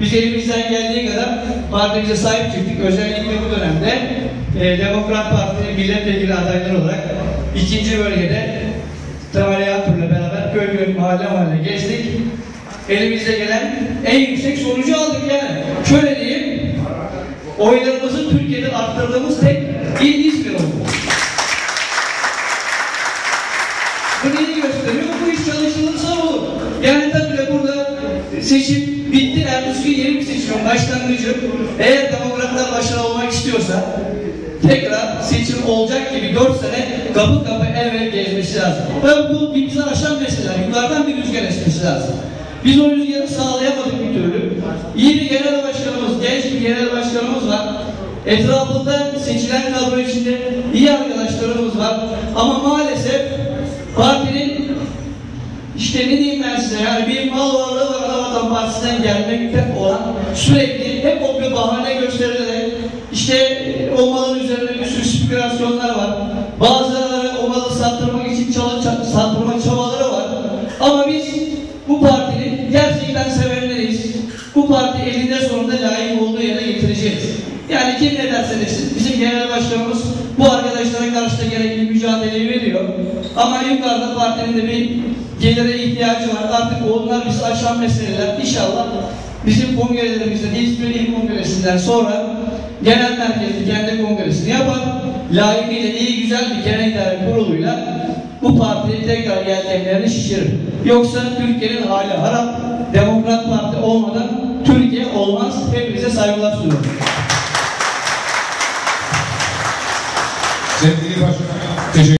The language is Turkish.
Biz elimizden geldiği kadar partimize sahip çıktık. Özellikle bu dönemde Demokrat Parti milletvekili adayları olarak 2. bölgede Temel Yağtur'la beraber köy mahalle gezdik. Elimizde gelen en yüksek sonucu aldık yani. Şöyle diyeyim, oylarımızı Türkiye'de arttırdığımız tek il İzmir oldu. Bu neyi gösteriyor? Bu iş çalışılırsa olur. Yani tabii de burada seçim bitti, ertesi gün yeni bir seçim başlangıcı. Eğer demokratlar başarılı olmak istiyorsa tekrar seçim olacak gibi 4 sene kapı kapı el gezmesi lazım. Ve bu bizi aşan meseleler, yukarıdan bir rüzgar esmesi lazım. Biz o rüzgarı sağlayamadık bir türlü. İyi bir genel başkanımız, genç bir genel başkanımız var. Etrafında seçilen kadro içinde iyi arkadaşlarımız var. Ama maalesef partinin işte ne diyeyim ben size, yani bir mal varlığı var Anavatan Partisi'nden gelmekte olan sürekli hep o bir bahane gösterilerek işte o malın üzerinde bir sürü spekülasyonlar var. Bazıları o malı sattırmak için sattırma çabaları var. Ama biz bu partinin gerçekten sevenleriyiz. Bu parti elinde sonunda layık olduğu yere getireceğiz. Yani kim ne derse desin, bizim genel başkanımız bu arkadaşlara karşı da gerekli mücadeleyi veriyor. Ama yukarıda partinin de bir gelire ihtiyacı var. Artık onlar bizi aşan meseleler. İnşallah bizim kongrelerimizde, İzmir İl Kongresi'nden sonra genel merkezli kendi kongresini yapar. Layıkıyla iyi güzel bir genel idare kuruluyla bu partiyi tekrar yelkenlerini şişirir. Yoksa Türkiye'nin hali harap, Demokrat Parti olmadan Türkiye olmaz. Hepinize saygılar sunuyorum. Sevgili Başkanım, teşekkür ederim.